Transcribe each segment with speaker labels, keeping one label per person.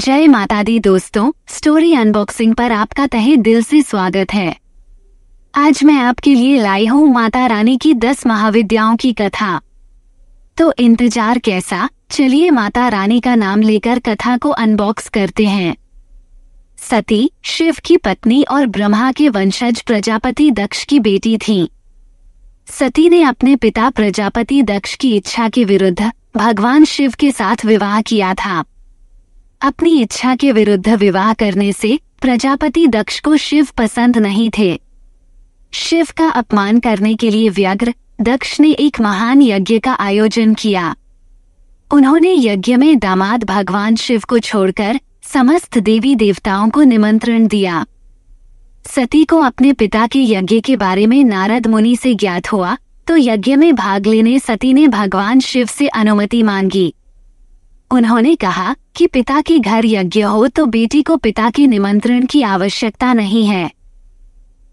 Speaker 1: जय माता दी दोस्तों, स्टोरी अनबॉक्सिंग पर आपका तहे दिल से स्वागत है। आज मैं आपके लिए लाई हूँ माता रानी की 10 महाविद्याओं की कथा। तो इंतजार कैसा, चलिए माता रानी का नाम लेकर कथा को अनबॉक्स करते हैं। सती शिव की पत्नी और ब्रह्मा के वंशज प्रजापति दक्ष की बेटी थी। सती ने अपने पिता प्रजापति दक्ष की इच्छा के विरुद्ध भगवान शिव के साथ विवाह किया था। अपनी इच्छा के विरुद्ध विवाह करने से प्रजापति दक्ष को शिव पसंद नहीं थे। शिव का अपमान करने के लिए व्यग्र दक्ष ने एक महान यज्ञ का आयोजन किया। उन्होंने यज्ञ में दामाद भगवान शिव को छोड़कर समस्त देवी देवताओं को निमंत्रण दिया। सती को अपने पिता के यज्ञ के बारे में नारद मुनि से ज्ञात हुआ, तो यज्ञ में भाग लेने सती ने भगवान शिव से अनुमति मांगी। उन्होंने कहा कि पिता के घर यज्ञ हो तो बेटी को पिता के निमंत्रण की आवश्यकता नहीं है।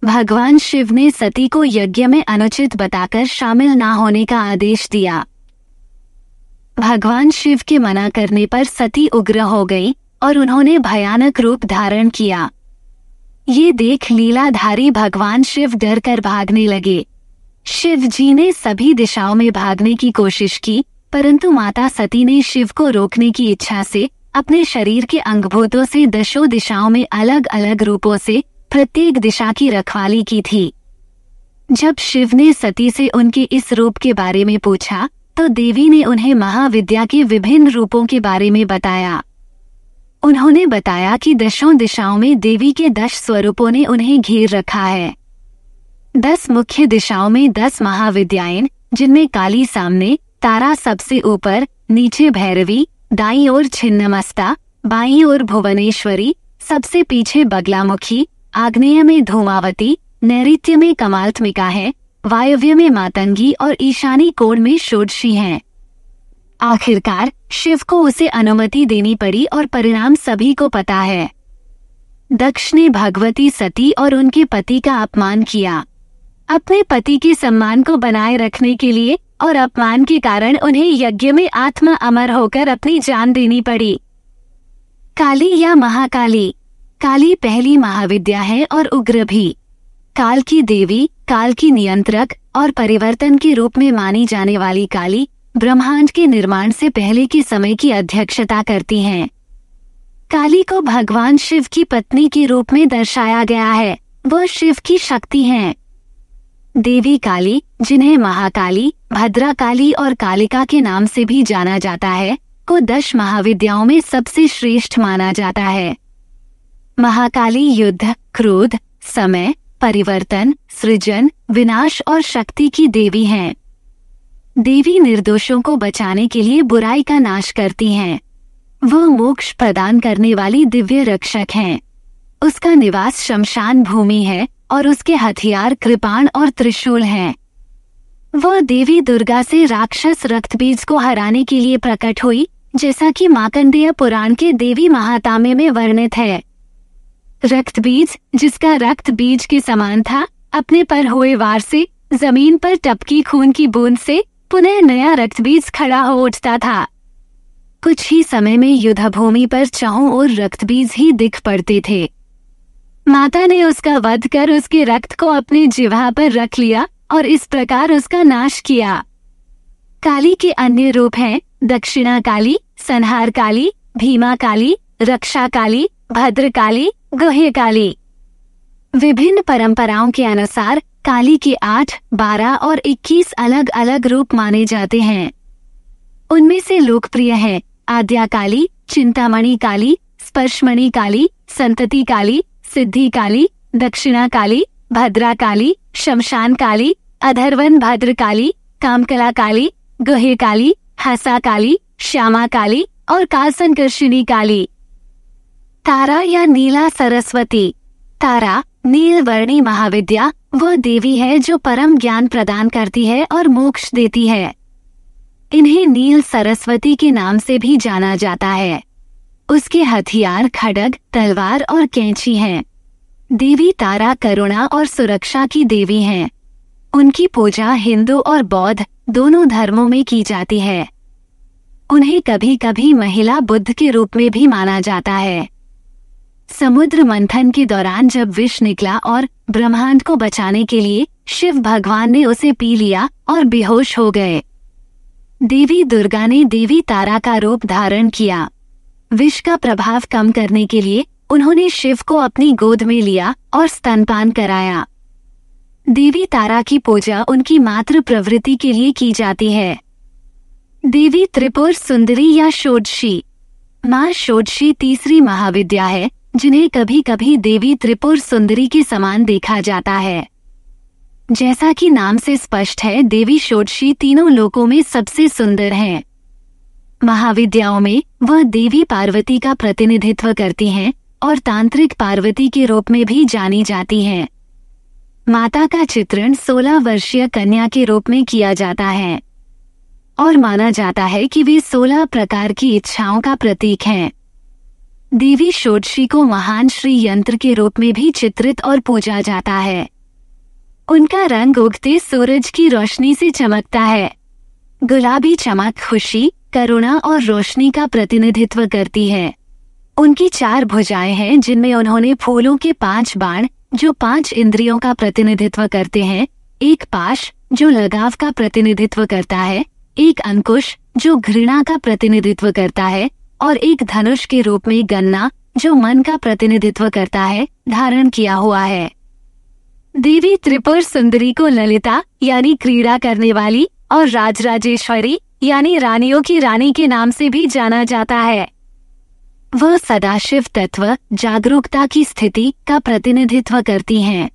Speaker 1: भगवान शिव ने सती को यज्ञ में अनुचित बताकर शामिल न होने का आदेश दिया। भगवान शिव के मना करने पर सती उग्र हो गई और उन्होंने भयानक रूप धारण किया। ये देख लीलाधारी भगवान शिव डर कर भागने लगे। शिव जी ने सभी दिशाओं में भागने की कोशिश की, परंतु माता सती ने शिव को रोकने की इच्छा से अपने शरीर के अंगभूतों से 10 दिशाओं में अलग अलग रूपों से प्रत्येक दिशा की रखवाली की थी। जब शिव ने सती से उनके इस रूप के बारे में पूछा, तो देवी ने उन्हें महाविद्या के विभिन्न रूपों के बारे में बताया। उन्होंने बताया कि 10 दिशाओं में देवी के 10 स्वरूपों ने उन्हें घेर रखा है। 10 मुख्य दिशाओं में 10 महाविद्याएं, जिनमें काली सामने, तारा सबसे ऊपर, नीचे भैरवी, दाईं ओर छिन्नमस्ता, बाईं ओर भुवनेश्वरी, सबसे पीछे बगलामुखी, आग्नेय में धूमावती, नैऋत्य में कमालत्मिका है, वायव्य में मातंगी और ईशानी कोण में षोडशी हैं। आखिरकार शिव को उसे अनुमति देनी पड़ी और परिणाम सभी को पता है। दक्ष ने भगवती सती और उनके पति का अपमान किया। अपने पति के सम्मान को बनाए रखने के लिए और अपमान के कारण उन्हें यज्ञ में आत्मा अमर होकर अपनी जान देनी पड़ी। काली या महाकाली। काली पहली महाविद्या है और उग्र भी। काल की देवी, काल की नियंत्रक और परिवर्तन के रूप में मानी जाने वाली काली ब्रह्मांड के निर्माण से पहले के समय की अध्यक्षता करती हैं। काली को भगवान शिव की पत्नी के रूप में दर्शाया गया है। वह शिव की शक्ति हैं। देवी काली, जिन्हें महाकाली, भद्राकाली और कालिका के नाम से भी जाना जाता है, को 10 महाविद्याओं में सबसे श्रेष्ठ माना जाता है। महाकाली युद्ध, क्रोध, समय, परिवर्तन, सृजन, विनाश और शक्ति की देवी हैं। देवी निर्दोषों को बचाने के लिए बुराई का नाश करती हैं। वह मोक्ष प्रदान करने वाली दिव्य रक्षक हैं। उसका निवास शमशान भूमि है और उसके हथियार कृपाण और त्रिशूल हैं। वह देवी दुर्गा से राक्षस रक्तबीज को हराने के लिए प्रकट हुई, जैसा कि मार्कंडेय पुराण के देवी महात्म्य में वर्णित है। रक्तबीज, जिसका रक्त बीज के समान था, अपने पर हुए वार से जमीन पर टपकी खून की बूंद से पुनः नया रक्तबीज खड़ा हो उठता था। कुछ ही समय में युद्ध भूमि पर चारों ओर रक्तबीज ही दिख पड़ते थे। माता ने उसका वध कर उसके रक्त को अपने जिह्वा पर रख लिया और इस प्रकार उसका नाश किया। काली के अन्य रूप हैं दक्षिणा काली, संहार काली, भीमा काली, रक्षा काली, भद्र काली, गुह्य काली। विभिन्न परंपराओं के अनुसार काली के 8, 12 और 21 अलग अलग रूप माने जाते हैं। उनमें से लोकप्रिय है आद्या काली, चिंतामणि काली, स्पर्शमणि काली, संतति काली, सिद्धि काली, दक्षिणा काली, भद्रा काली, शमशान काली, अधर्वन भद्र काली, कामकला काली, गुह्य काली, हसा काली, श्यामा काली और कालसंकर्षिणी काली। तारा या नीला सरस्वती। तारा, नीलवर्णी महाविद्या, वह देवी है जो परम ज्ञान प्रदान करती है और मोक्ष देती है। इन्हें नील सरस्वती के नाम से भी जाना जाता है। उसके हथियार खड्ग, तलवार और कैंची हैं। देवी तारा करुणा और सुरक्षा की देवी हैं। उनकी पूजा हिंदू और बौद्ध दोनों धर्मों में की जाती है। उन्हें कभी कभी महिला बुद्ध के रूप में भी माना जाता है। समुद्र मंथन के दौरान जब विष निकला और ब्रह्मांड को बचाने के लिए शिव भगवान ने उसे पी लिया और बेहोश हो गए। देवी दुर्गा ने देवी तारा का रूप धारण किया। विष का प्रभाव कम करने के लिए उन्होंने शिव को अपनी गोद में लिया और स्तनपान कराया। देवी तारा की पूजा उनकी मातृ प्रवृत्ति के लिए की जाती है। देवी त्रिपुर सुंदरी या षोडशी। माँ षोडशी तीसरी महाविद्या है, जिन्हें कभी कभी देवी त्रिपुर सुंदरी के समान देखा जाता है। जैसा कि नाम से स्पष्ट है, देवी षोडशी तीनों लोकों में सबसे सुंदर हैं। महाविद्याओं में वह देवी पार्वती का प्रतिनिधित्व करती हैं और तांत्रिक पार्वती के रूप में भी जानी जाती हैं। माता का चित्रण 16 वर्षीय कन्या के रूप में किया जाता है और माना जाता है कि वे 16 प्रकार की इच्छाओं का प्रतीक हैं। देवी षोडशी को महान श्री यंत्र के रूप में भी चित्रित और पूजा जाता है। उनका रंग उगते सूरज की रोशनी से चमकता है। गुलाबी चमक खुशी, करुणा और रोशनी का प्रतिनिधित्व करती है। उनकी 4 भुजाएं हैं, जिनमें उन्होंने फूलों के 5 बाण जो 5 इंद्रियों का प्रतिनिधित्व करते हैं, एक पाश जो लगाव का प्रतिनिधित्व करता है, एक अंकुश जो घृणा का प्रतिनिधित्व करता है और एक धनुष के रूप में गन्ना जो मन का प्रतिनिधित्व करता है, धारण किया हुआ है। देवी त्रिपुर सुंदरी को ललिता यानी क्रीड़ा करने वाली और राजराजेश्वरी यानी रानियों की रानी के नाम से भी जाना जाता है। वह सदाशिव तत्व जागरूकता की स्थिति का प्रतिनिधित्व करती हैं।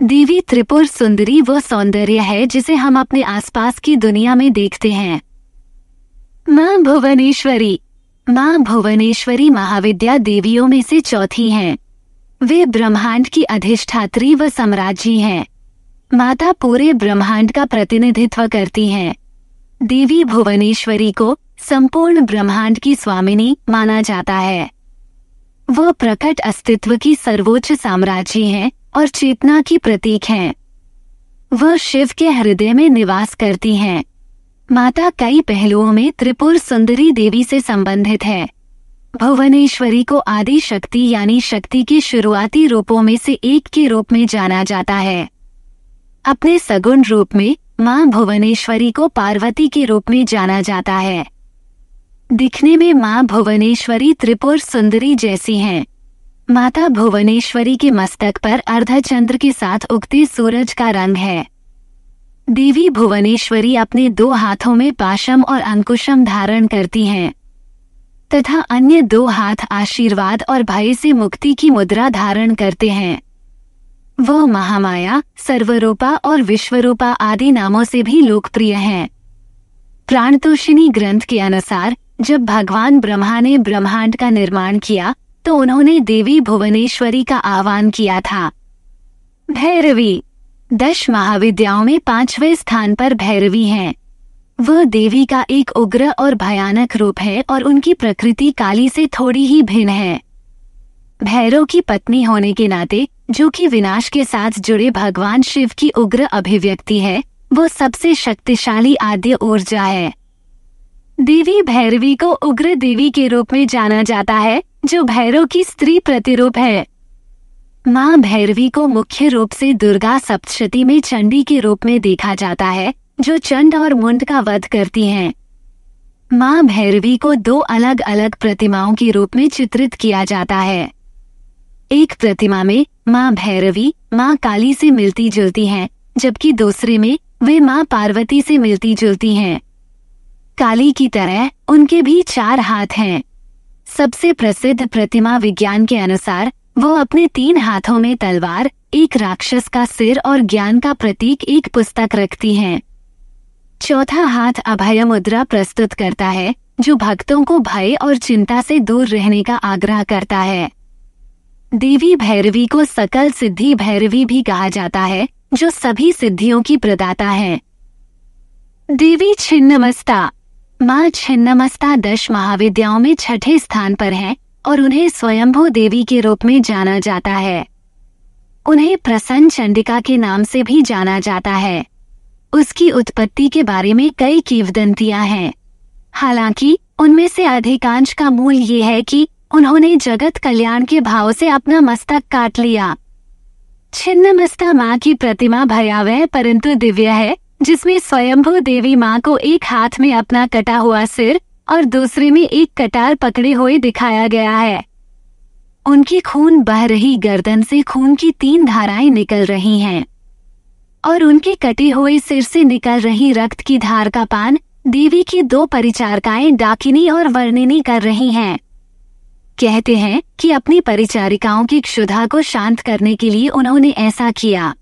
Speaker 1: देवी त्रिपुर सुंदरी वह सौंदर्य है जिसे हम अपने आसपास की दुनिया में देखते हैं। माँ भुवनेश्वरी। माँ भुवनेश्वरी महाविद्या देवियों में से चौथी हैं। वे ब्रह्मांड की अधिष्ठात्री व सम्राज्ञी हैं। माता पूरे ब्रह्मांड का प्रतिनिधित्व करती हैं। देवी भुवनेश्वरी को संपूर्ण ब्रह्मांड की स्वामिनी माना जाता है। वह प्रकट अस्तित्व की सर्वोच्च साम्राज्ञी हैं और चेतना की प्रतीक हैं। वह शिव के हृदय में निवास करती हैं। माता कई पहलुओं में त्रिपुर सुंदरी देवी से संबंधित है। भुवनेश्वरी को आदि शक्ति यानी शक्ति के शुरुआती रूपों में से एक के रूप में जाना जाता है। अपने सगुण रूप में माँ भुवनेश्वरी को पार्वती के रूप में जाना जाता है। दिखने में माँ भुवनेश्वरी त्रिपुर सुंदरी जैसी हैं। माता भुवनेश्वरी के मस्तक पर अर्धचंद्र के साथ उगते सूरज का रंग है। देवी भुवनेश्वरी अपने 2 हाथों में पाशम और अंकुशम धारण करती हैं तथा अन्य 2 हाथ आशीर्वाद और भय से मुक्ति की मुद्रा धारण करते हैं। वह महामाया, सर्वरूपा और विश्वरूपा आदि नामों से भी लोकप्रिय हैं। प्राणतोषिणी ग्रंथ के अनुसार जब भगवान ब्रह्मा ने ब्रह्मांड का निर्माण किया तो उन्होंने देवी भुवनेश्वरी का आह्वान किया था। भैरवी। 10 महाविद्याओं में 5वें स्थान पर भैरवी हैं। वह देवी का एक उग्र और भयानक रूप है और उनकी प्रकृति काली से थोड़ी ही भिन्न है। भैरव की पत्नी होने के नाते, जो कि विनाश के साथ जुड़े भगवान शिव की उग्र अभिव्यक्ति है, वो सबसे शक्तिशाली आद्य ऊर्जा है। देवी भैरवी को उग्र देवी के रूप में जाना जाता है, जो भैरव की स्त्री प्रतिरूप है। माँ भैरवी को मुख्य रूप से दुर्गा सप्तशती में चंडी के रूप में देखा जाता है, जो चंड और मुंड का वध करती हैं। माँ भैरवी को 2 अलग अलग प्रतिमाओं के रूप में चित्रित किया जाता है। एक प्रतिमा में माँ भैरवी माँ काली से मिलती जुलती हैं, जबकि दूसरे में वे माँ पार्वती से मिलती जुलती हैं। काली की तरह उनके भी 4 हाथ हैं। सबसे प्रसिद्ध प्रतिमा विज्ञान के अनुसार वो अपने 3 हाथों में तलवार, एक राक्षस का सिर और ज्ञान का प्रतीक एक पुस्तक रखती हैं। चौथा हाथ अभय मुद्रा प्रस्तुत करता है, जो भक्तों को भय और चिंता से दूर रहने का आग्रह करता है। देवी भैरवी को सकल सिद्धि भैरवी भी कहा जाता है, जो सभी सिद्धियों की प्रदाता है। देवी छिन्नमस्ता। माँ छिन्नमस्ता 10 महाविद्याओं में 6ठे स्थान पर हैं और उन्हें स्वयंभू देवी के रूप में जाना जाता है। उन्हें प्रसन्न चंडिका के नाम से भी जाना जाता है। उसकी उत्पत्ति के बारे में कई किंवदंतियां हैं। हालांकि उनमें से अधिकांश का मूल ये है कि उन्होंने जगत कल्याण के भाव से अपना मस्तक काट लिया। छिन्नमस्ता माँ की प्रतिमा भयावह परंतु दिव्य है, जिसमें स्वयंभू देवी माँ को एक हाथ में अपना कटा हुआ सिर और दूसरे में एक कटार पकड़े हुए दिखाया गया है। उनकी खून बह रही गर्दन से खून की 3 धाराएं निकल रही हैं और उनके कटे हुए सिर से निकल रही रक्त की धार का पान देवी की 2 परिचारिकाएं डाकिनी और वर्णिनी कर रही हैं। कहते हैं कि अपनी परिचारिकाओं की क्षुधा को शांत करने के लिए उन्होंने ऐसा किया।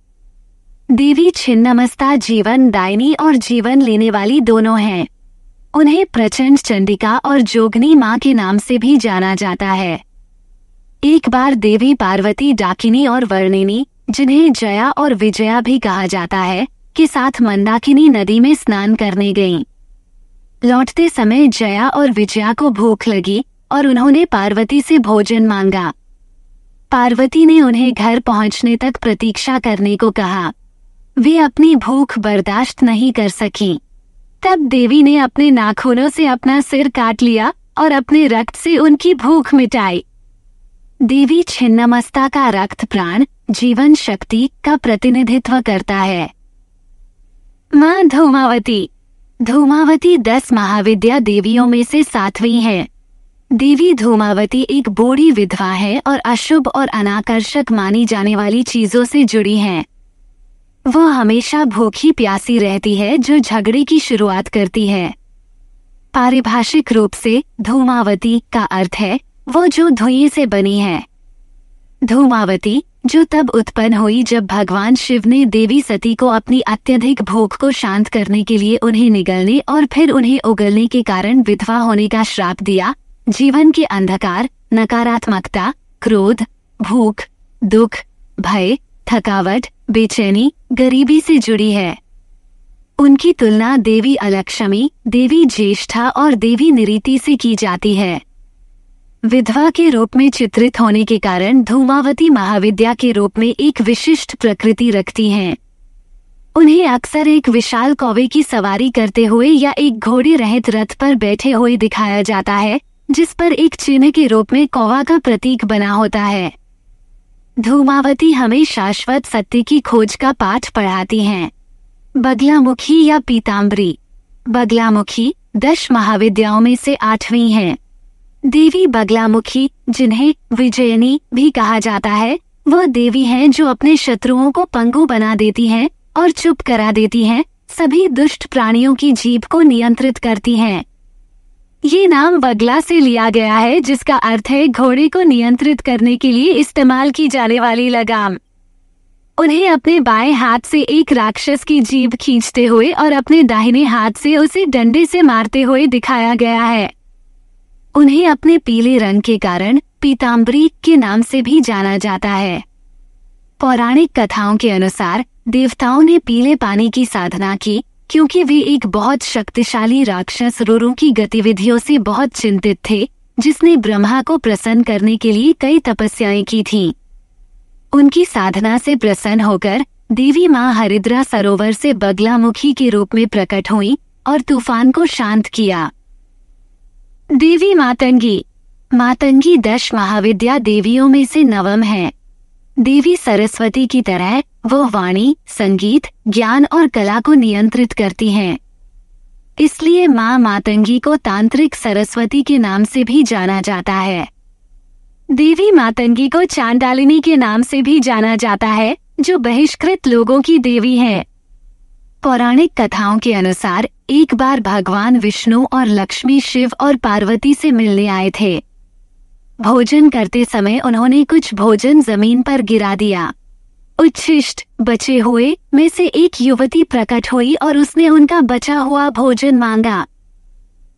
Speaker 1: देवी छिन्नमस्ता जीवन दायिनी और जीवन लेने वाली दोनों हैं। उन्हें प्रचंड चंडिका और जोगनी माँ के नाम से भी जाना जाता है। एक बार देवी पार्वती डाकिनी और वर्णिनी, जिन्हें जया और विजया भी कहा जाता है, के साथ मंदाकिनी नदी में स्नान करने गईं। लौटते समय जया और विजया को भूख लगी और उन्होंने पार्वती से भोजन मांगा। पार्वती ने उन्हें घर पहुंचने तक प्रतीक्षा करने को कहा। वे अपनी भूख बर्दाश्त नहीं कर सकीं। तब देवी ने अपने नाखूनों से अपना सिर काट लिया और अपने रक्त से उनकी भूख मिटाई। देवी छिन्नमस्ता का रक्त प्राण जीवन शक्ति का प्रतिनिधित्व करता है। माँ धूमावती। धूमावती 10 महाविद्या देवियों में से 7वीं है। देवी धूमावती एक बूढ़ी विधवा है और अशुभ और अनाकर्षक मानी जाने वाली चीजों से जुड़ी है। वह हमेशा भूखी प्यासी रहती है, जो झगड़े की शुरुआत करती है। पारिभाषिक रूप से धूमावती का अर्थ है वो जो धुएं से बनी है। धूमावती जो तब उत्पन्न हुई जब भगवान शिव ने देवी सती को अपनी अत्यधिक भूख को शांत करने के लिए उन्हें निगलने और फिर उन्हें उगलने के कारण विधवा होने का श्राप दिया, जीवन के अंधकार, नकारात्मकता, क्रोध, भूख, दुख, भय, थकावट, बेचैनी, गरीबी से जुड़ी है। उनकी तुलना देवी अलक्ष्मी, देवी ज्येष्ठा और देवी निरीति से की जाती है। विधवा के रूप में चित्रित होने के कारण धूमावती महाविद्या के रूप में एक विशिष्ट प्रकृति रखती हैं। उन्हें अक्सर एक विशाल कौवे की सवारी करते हुए या एक घोड़े रहित रथ पर बैठे हुए दिखाया जाता है, जिस पर एक चिन्ह के रूप में कौवा का प्रतीक बना होता है। धूमावती हमें शाश्वत सत्य की खोज का पाठ पढ़ाती हैं। बगलामुखी या पीताम्बरी। बगलामुखी 10 महाविद्याओं में से 8वीं है। देवी बगलामुखी, जिन्हें विजयनी भी कहा जाता है, वह देवी हैं जो अपने शत्रुओं को पंगु बना देती हैं और चुप करा देती हैं, सभी दुष्ट प्राणियों की जीभ को नियंत्रित करती हैं। ये नाम बगला से लिया गया है, जिसका अर्थ है घोड़े को नियंत्रित करने के लिए इस्तेमाल की जाने वाली लगाम। उन्हें अपने बाएं हाथ से एक राक्षस की जीभ खींचते हुए और अपने दाहिने हाथ से उसे डंडे से मारते हुए दिखाया गया है। उन्हें अपने पीले रंग के कारण पीताम्बरी के नाम से भी जाना जाता है। पौराणिक कथाओं के अनुसार देवताओं ने पीले पानी की साधना की, क्योंकि वे एक बहुत शक्तिशाली राक्षस रुरु की गतिविधियों से बहुत चिंतित थे, जिसने ब्रह्मा को प्रसन्न करने के लिए कई तपस्याएं की थीं। उनकी साधना से प्रसन्न होकर देवी माँ हरिद्रा सरोवर से बगलामुखी के रूप में प्रकट हुई और तूफान को शांत किया। देवी मातंगी। मातंगी 10 महाविद्या देवियों में से 9वीं है। देवी सरस्वती की तरह वो वाणी, संगीत, ज्ञान और कला को नियंत्रित करती हैं। इसलिए माँ मातंगी को तांत्रिक सरस्वती के नाम से भी जाना जाता है। देवी मातंगी को चांडालिनी के नाम से भी जाना जाता है, जो बहिष्कृत लोगों की देवी है। पौराणिक कथाओं के अनुसार एक बार भगवान विष्णु और लक्ष्मी शिव और पार्वती से मिलने आए थे। भोजन करते समय उन्होंने कुछ भोजन जमीन पर गिरा दिया। उच्छिष्ट बचे हुए में से एक युवती प्रकट हुई और उसने उनका बचा हुआ भोजन मांगा।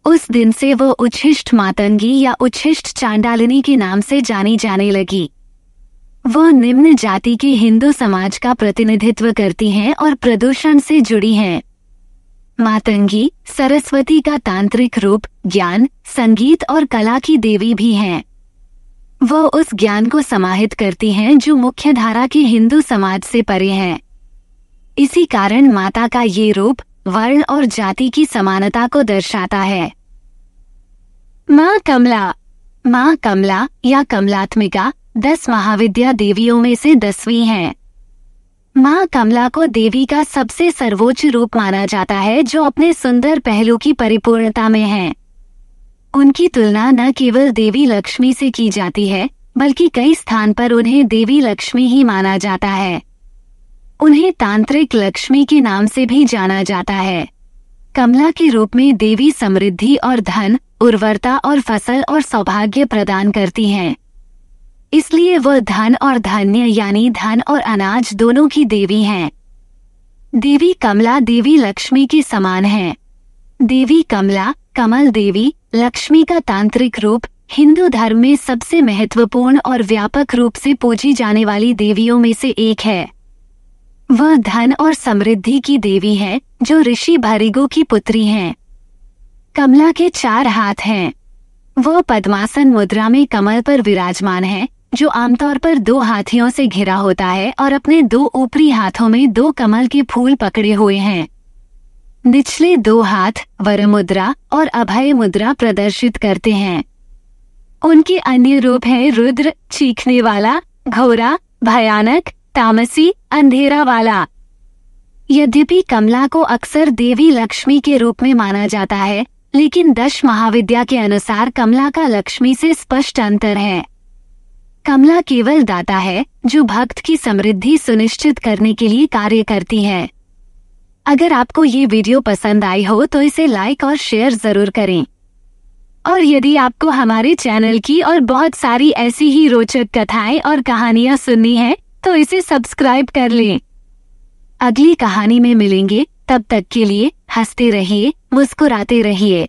Speaker 1: उस दिन से वो उच्छिष्ट मातंगी या उच्छिष्ट चांडालिनी के नाम से जानी जाने लगी। वह निम्न जाति के हिंदू समाज का प्रतिनिधित्व करती हैं और प्रदूषण से जुड़ी हैं। मातंगी सरस्वती का तांत्रिक रूप ज्ञान, संगीत और कला की देवी भी हैं। वह उस ज्ञान को समाहित करती हैं जो मुख्य धारा के हिंदू समाज से परे है। इसी कारण माता का ये रूप वर्ण और जाति की समानता को दर्शाता है। माँ कमला। माँ कमला या कमलात्मिका 10 महाविद्या देवियों में से 10वीं हैं। माँ कमला को देवी का सबसे सर्वोच्च रूप माना जाता है, जो अपने सुंदर पहलू की परिपूर्णता में है। उनकी तुलना न केवल देवी लक्ष्मी से की जाती है, बल्कि कई स्थान पर उन्हें देवी लक्ष्मी ही माना जाता है। उन्हें तांत्रिक लक्ष्मी के नाम से भी जाना जाता है। कमला के रूप में देवी समृद्धि और धन, उर्वरता और फसल और सौभाग्य प्रदान करती हैं। इसलिए वह धन और धान्य यानी धन और अनाज दोनों की देवी हैं। देवी कमला देवी लक्ष्मी के समान है। देवी कमला, कमल देवी, लक्ष्मी का तांत्रिक रूप, हिंदू धर्म में सबसे महत्वपूर्ण और व्यापक रूप से पूजी जाने वाली देवियों में से एक है। वह धन और समृद्धि की देवी है, जो ऋषि भृगु की पुत्री हैं। कमला के 4 हाथ हैं। वह पद्मासन मुद्रा में कमल पर विराजमान है, जो आमतौर पर 2 हाथियों से घिरा होता है और अपने 2 ऊपरी हाथों में 2 कमल के फूल पकड़े हुए हैं। निचले 2 हाथ वरमुद्रा और अभय मुद्रा प्रदर्शित करते हैं। उनके अन्य रूप हैं रुद्र, चीखने वाला, घोरा, भयानक, तामसी, अंधेरा वाला। यद्यपि कमला को अक्सर देवी लक्ष्मी के रूप में माना जाता है, लेकिन 10 महाविद्या के अनुसार कमला का लक्ष्मी से स्पष्ट अंतर है। कमला केवल दाता है, जो भक्त की समृद्धि सुनिश्चित करने के लिए कार्य करती है। अगर आपको ये वीडियो पसंद आई हो तो इसे लाइक और शेयर जरूर करें। और यदि आपको हमारे चैनल की और बहुत सारी ऐसी ही रोचक कथाएं और कहानियां सुननी है तो इसे सब्सक्राइब कर लें। अगली कहानी में मिलेंगे, तब तक के लिए हंसते रहिए, मुस्कुराते रहिए।